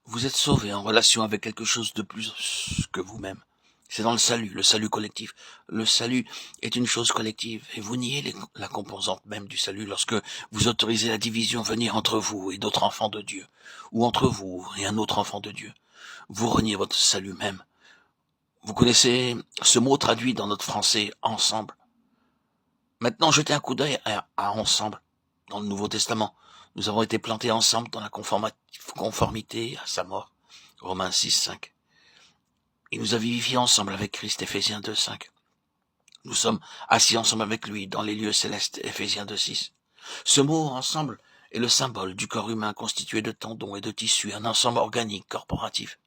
Vous êtes sauvé en relation avec quelque chose de plus que vous-même. C'est dans le salut collectif. Le salut est une chose collective et vous niez la composante même du salut lorsque vous autorisez la division venir entre vous et d'autres enfants de Dieu, ou entre vous et un autre enfant de Dieu. Vous reniez votre salut même. Vous connaissez ce mot traduit dans notre français ensemble. Maintenant, jetez un coup d'œil à ensemble dans le Nouveau Testament. Nous avons été plantés ensemble dans la conformité à sa mort. Romains 6, 5. Il nous a vivifiés ensemble avec Christ, Éphésiens 2, 5. Nous sommes assis ensemble avec lui dans les lieux célestes, Éphésiens 2, 6. Ce mot ensemble est le symbole du corps humain constitué de tendons et de tissus, un ensemble organique, corporatif.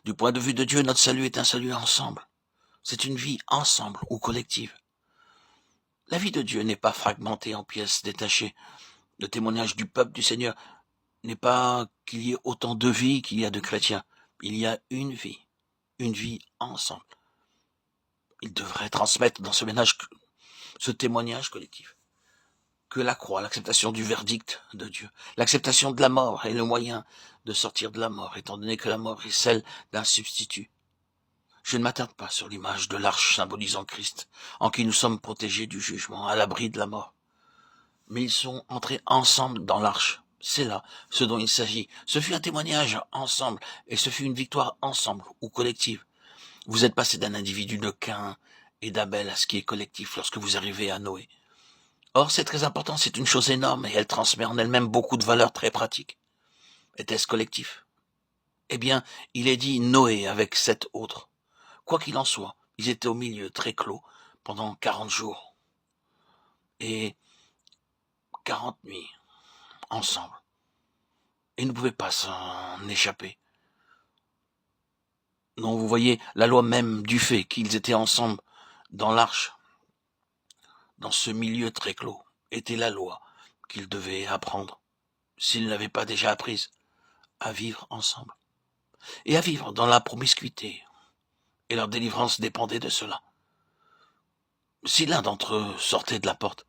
Du point de vue de Dieu, notre salut est un salut ensemble. C'est une vie ensemble ou collective. La vie de Dieu n'est pas fragmentée en pièces détachées. Le témoignage du peuple du Seigneur n'est pas qu'il y ait autant de vies qu'il y a de chrétiens. Il y a une vie ensemble. Il devrait transmettre dans ce témoignage collectif que la croix, l'acceptation du verdict de Dieu, l'acceptation de la mort est le moyen de sortir de la mort, étant donné que la mort est celle d'un substitut. Je ne m'attarde pas sur l'image de l'arche symbolisant Christ, en qui nous sommes protégés du jugement, à l'abri de la mort. Mais ils sont entrés ensemble dans l'arche. C'est là ce dont il s'agit. Ce fut un témoignage ensemble, et ce fut une victoire ensemble ou collective. Vous êtes passé d'un individu de Caïn et d'Abel à ce qui est collectif lorsque vous arrivez à Noé. Or, c'est très important, c'est une chose énorme, et elle transmet en elle-même beaucoup de valeurs très pratiques. Était-ce collectif? Eh bien, il est dit Noé avec 7 autres. Quoi qu'il en soit, ils étaient au milieu, très clos, pendant 40 jours. Et 40 nuits, ensemble. Et ne pouvaient pas s'en échapper. Non, vous voyez, la loi même du fait qu'ils étaient ensemble dans l'arche, dans ce milieu très clos, était la loi qu'ils devaient apprendre, s'ils ne l'avaient pas déjà apprise, à vivre ensemble. Et à vivre dans la promiscuité. Et leur délivrance dépendait de cela. Si l'un d'entre eux sortait de la porte,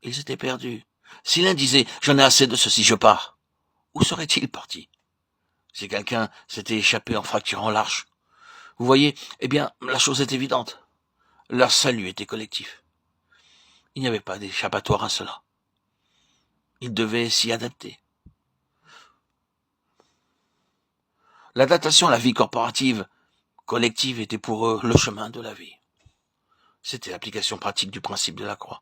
ils étaient perdus. Si l'un disait « J'en ai assez de ceci, je pars », où serait-il parti? Si quelqu'un s'était échappé en fracturant l'arche. Vous voyez, eh bien, la chose est évidente. Leur salut était collectif. Il n'y avait pas d'échappatoire à cela. Ils devaient s'y adapter. L'adaptation à la vie corporative, collective, était pour eux le chemin de la vie. C'était l'application pratique du principe de la croix.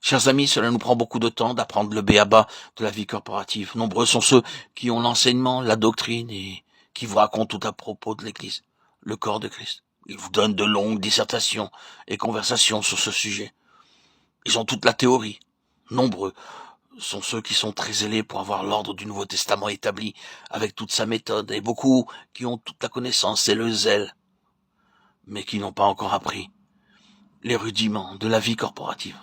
Chers amis, cela nous prend beaucoup de temps d'apprendre le b.a.-ba de la vie corporative. Nombreux sont ceux qui ont l'enseignement, la doctrine et qui vous racontent tout à propos de l'Église, le corps de Christ. Ils vous donnent de longues dissertations et conversations sur ce sujet. Ils ont toute la théorie. Nombreux sont ceux qui sont très zélés pour avoir l'ordre du Nouveau Testament établi avec toute sa méthode, et beaucoup qui ont toute la connaissance et le zèle, mais qui n'ont pas encore appris les rudiments de la vie corporative.